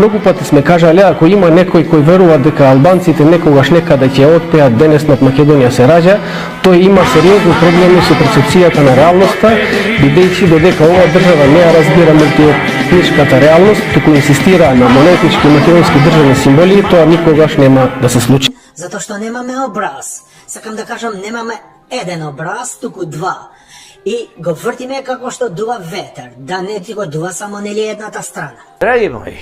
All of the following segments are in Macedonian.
многу пати сме кажале, ако има некој кој верува дека албанците некогаш некаде ќе отпеат денес над Македонија се раѓа, тој има сериозни проблеми со перцепцијата на реалноста, бидејќи додека оваа држава не ја разбира мултиетничката реалност, туку инсистира на монолитички македонски државни символи, тоа никогаш нема да се случи. Затоа што немаме образ. Сакам да кажам, немаме еден образ, туку два. И го вртиме како што дува ветер, да не ти го дува само нели едната страна. Драги мои,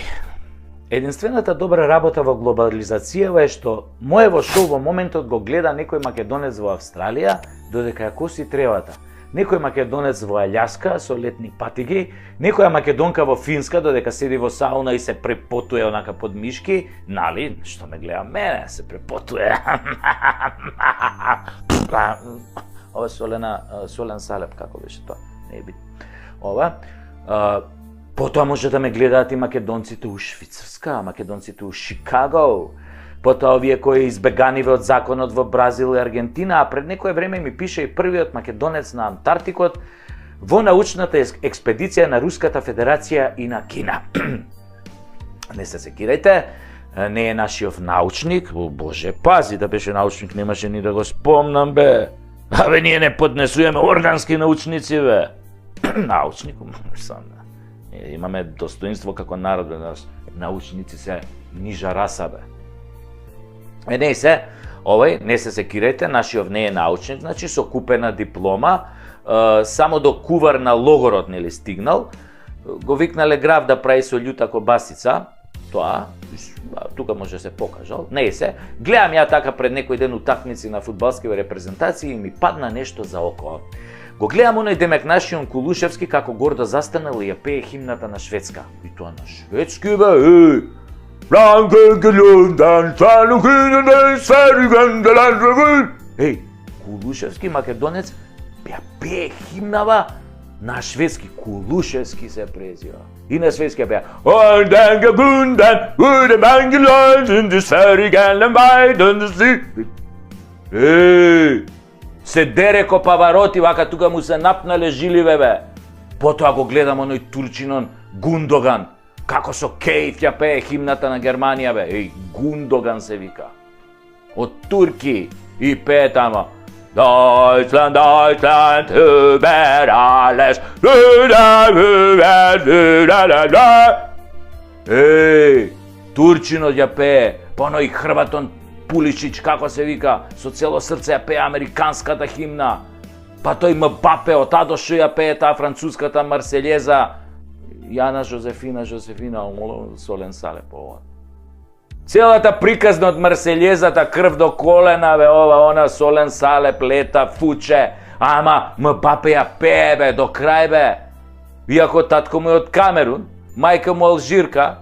единствената добра работа во глобализацијава е што моево шоу во моментот го гледа некој македонец во Австралија, додека ја коси тревата. Некој македонец во Аљаска со летни патиги, некоја македонка во Финска додека седи во сауна и се препотуе онака под мишки, нали, што ме гледа мене, се препотуе. Ова солен салеп, како беше тоа, не е бит. Ова, потоа може да ме гледаат и македонците у Швицарска, македонците у Шикаго, потоа овие кои избеганиве од законот во Бразил и Аргентина, а пред некое време ми пише и првиот македонец на Антарктикот во научната експедиција на Руската Федерација и на Кина. Не се секирајте, не е нашиот научник, боже, пази да беше научник, немаше ни да го спомнам, бе. Абе, ние не поднесуваме органски научници, бе. Научник, имаме достоинство како народ, бе. Научници се нижа раса, бе. Не се, овој, не се секирајте, нашиот не е научник, значи со купена диплома, само до кувар на логорот нели стигнал, го викнале граф да прави со љута кобасица, тоа, тука може да се покажал, не се, гледам ја така пред некој ден утакмици на фудбалски репрезентации и ми падна нешто за око. Го гледам оној Демек нашиот Кулушевски како гордо застанал и ја пее химната на Шведска. И тоа на шведски, бе, Еј, Кулушевски македонец ја пее химнава на шведски, Кулушевски се презива. И на шведски ја пее се дере ко Павароти, вака тука му се напнале жиливе, бе. Потоа го гледам оној турчинон Гундоган, како со кејф ја пее химната на Германија, бе. Еј, Гундоган се вика. Од турки и пее тамо. Deutschland, Deutschland, über alles. Еј, турчинот ја пее, па оној Хрватон Пуличич, како се вика, со цело срце ја пее американската химна. Па тој Мбапе, од Адошо ја пее таа француската Марселјеза. Јана Жозефина, солен салеп ова. Целата приказна од Марселјезата, крв до колена, бе, ова, она, солен салеп, лета, фуче, ама Мбапе ја пее, бе, до крај, бе. Иако татко му е од Камерун, мајка му алжирка,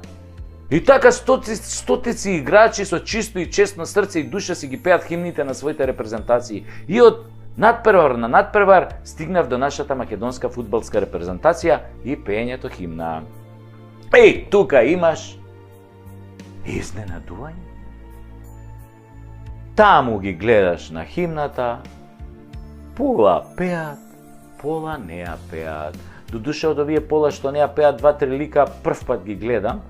и така стотици играчи со чисто и честно срце и душа си ги пеат химните на своите репрезентации. И од надпревар на надпревар стигнав до нашата македонска фудбалска репрезентација и пеењето химна. Еј, тука имаш изненадување. Таму ги гледаш на химната, пола пеат, пола не ја пеат. Додуша од овие пола што не ја пеат, 2-3 лика прв пат ги гледам.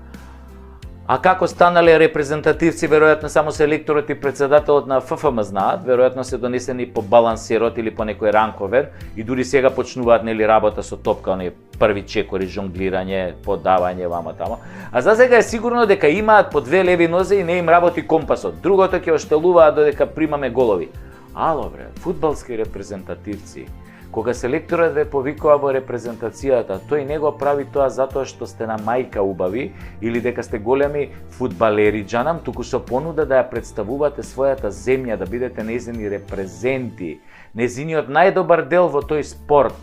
А како станале репрезентативци, веројатно само селекторот и председателот на ФФМ знаат, веројатно се донесени по балансирот или по некој ранковен и дури сега почнуваат нели работа со топка, оние први чекори, жонглирање, подавање, вама тамо. А за сега е сигурно дека имаат по 2 леви нозе и не им работи компасот. Другото ќе оштелуваат додека примаме голови. Ало бре, фудбалски репрезентативци. Кога селекторот ве повикува во репрезентацијата, тој не го прави тоа затоа што сте на мајка убави или дека сте големи фудбалери джанам, туку со понуда да ја представувате својата земја, да бидете нејзини репрезенти, нејзиниот најдобар дел во тој спорт,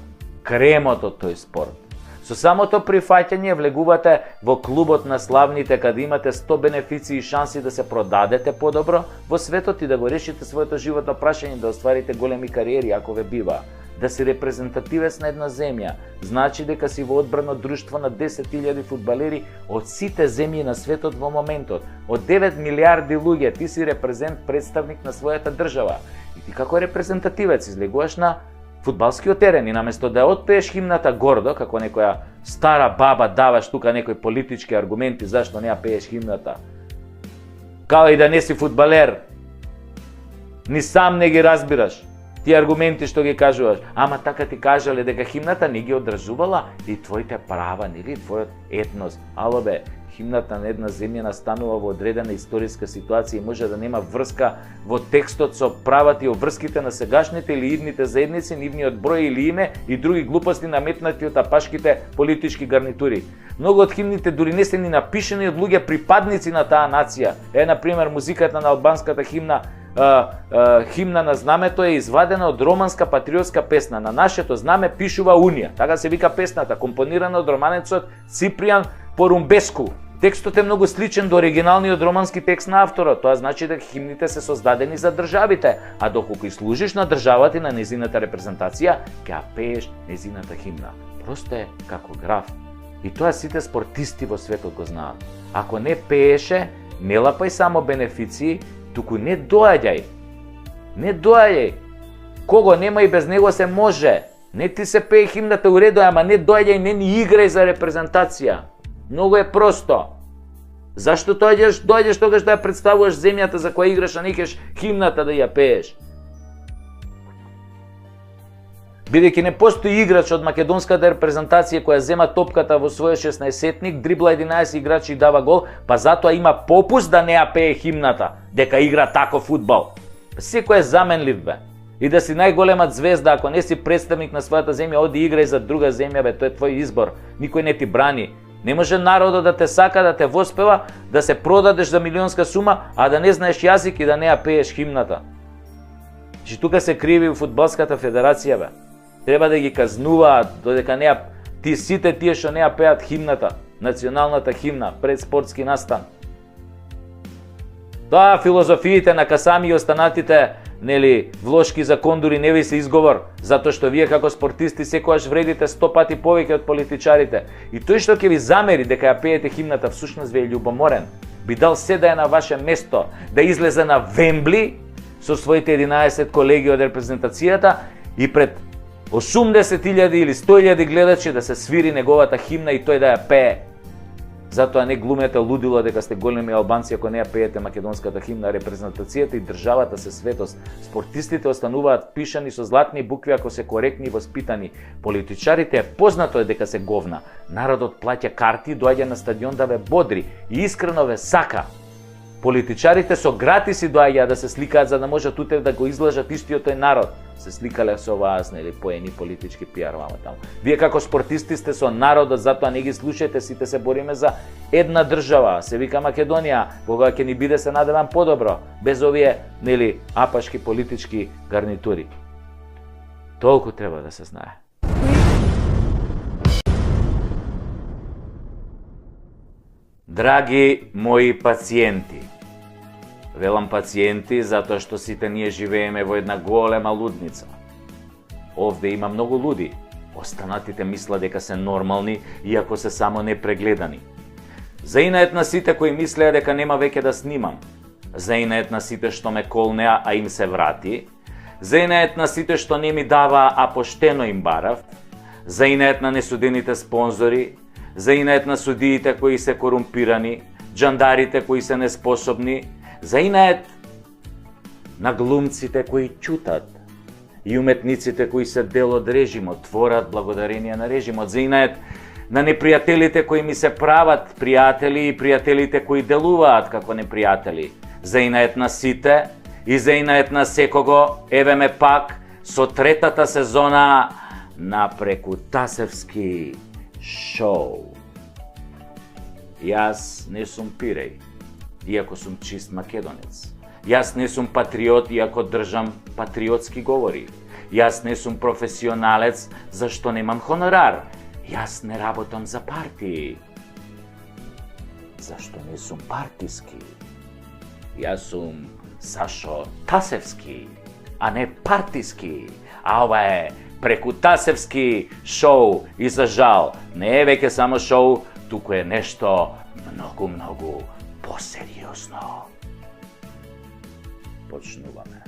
кремот од тој спорт. Со самото прифаќање влегувате во клубот на славните, каде имате 100 бенефиции и шанси да се продадете подобро во светот и да го решите своето животно прашање, да остварите големи кариери ако ве бива. Да си репрезентативец на една земја, значи дека си во одбрано друштво на 10.000 фудбалери од сите земји на светот во моментот. Од 9 милиарди луѓе ти си представник на својата држава. И ти како репрезентативец излегуваш на фудбалскиот терен и наместо да отпееш химната гордо, како некоја стара баба даваш тука некои политички аргументи зашто не ја пееш химната. Као и да не си фудбалер, ни сам не ги разбираш тие аргументи што ги кажуваш, ама така ти кажале дека химната не ги одржувала и твоите права, нели, твојот етнос. Ало бе, химната на една земја настанува во одредена историска ситуација и може да нема врска во текстот со правата и обврските на сегашните или идните заедници, нивниот број или име и други глупости наметнати од апашките политички гарнитури. Многу од химните дури не се ни напишани од луѓе припадници на таа нација. Например, музиката на албанската химна, химна на знамето е извадена од романска патриотска песна. На нашето знаме пишува Унија. Така се вика песната, компонирана од романецот Ципријан Порумбеску. Текстот е многу сличен до оригиналниот романски текст на авторот. Тоа значи дека химните се создадени за државите, а доколку и служиш на државата и на незината репрезентација, ќе ја пееш незината химна. Просто е како граф. И тоа сите спортисти во светот го знаат. Ако не пееше, не лапај само бенефиции, туку не доаѓај. Не доаѓај. Кого нема и без него се може. Не ти се пее химната у реду, ама не доаѓај, не ни играј за репрезентација. Многу е просто. Зашто доаѓаш тогаш да ја представуваш земјата за која играш, а не кеш химната да ја пееш? Бидејќи не постои играч од македонската репрезентација која зема топката во својот 16-сетник, дрибла 11 играчи и дава гол, па затоа има попуст да не ја пее химната, дека игра таков фудбал. Секој е заменлив, бе. И да си најголема звезда, ако не си представник на својата земја, оди играј за друга земја, бе, тоа е твој избор. Никој не ти брани. Не може народот да те сака, да те воспева, да се продадеш за милионска сума, а да не знаеш јазик и да не ја пееш химната. Че тука се криви у фудбалската федерација, бе. Треба да ги казнуваат, додека не ја, сите тие што не ја пеат химната, националната химна пред спортски настан. Тоа филозофиите на Касами и останатите, нели, влошки за кондури не ви се изговор, затоа што вие како спортисти секогаш вредите 100 пати повеќе од политичарите. И тој што ќе ви замери дека ја пеете химната, всушност ви е љубоморен. Би дал се да е на ваше место, да излезе на Вембли со своите 11 колеги од репрезентацијата и пред 80.000 или 100.000 гледачи да се свири неговата химна и тој да ја пее. Затоа не глумете лудило дека сте големи албанци ако не ја пеете македонската химна. Репрезентацијата и државата се светост. Спортистите остануваат пишани со златни букви ако се коректни и воспитани. Политичарите е познато е дека се говна. Народот плаќа карти, доаѓа на стадион да ве бодри и искрено ве сака. Политичарите со гратиси доаѓаат да се сликаат за да можат утре да го излажат истиот тој народ. Се сликале со вас, нели, поени политички пиар вама таму. Вие како спортисти сте со народот, затоа не ги слушајте, сите се бориме за една држава, се вика Македонија, кога ќе ни биде се надевам подобро, без овие, нели, апашки политички гарнитури. Толку треба да се знае. Драги мои пациенти, велам пациенти затоа што сите ние живееме во една голема лудница. Овде има многу луди. Останатите мислат дека се нормални, иако се само непрегледани. Заинает на сите кои мислеа дека нема веќе да снимам. Заинает на сите што ме колнеа, а им се врати. Заинает на сите што не ми даваа, а поштено им барав. Заинает на несудените спонзори. Заинает на судиите кои се корумпирани, джандарите кои се неспособни, заинает на глумците кои чутат и уметниците кои се дел од режимот, творат благодарение на режимот, заинает на непријателите кои ми се прават пријатели и пријателите кои делуваат како непријатели, заинает на сите и заинает на секого, еве ме пак со третата сезона на Прекутасевски шоу. Јас не сум пиреј, иако сум чист македонец. Јас не сум патриот, иако држам патриотски говори. Јас не сум професионалец, зашто немам хонорар. Јас не работам за партии, зашто не сум партиски. Јас сум Сашо Тасевски, а не партиски. А ова е Прекутасевски шоу и за жал не е веќе само шоу, туку е нешто многу посериозно. Почнуваме.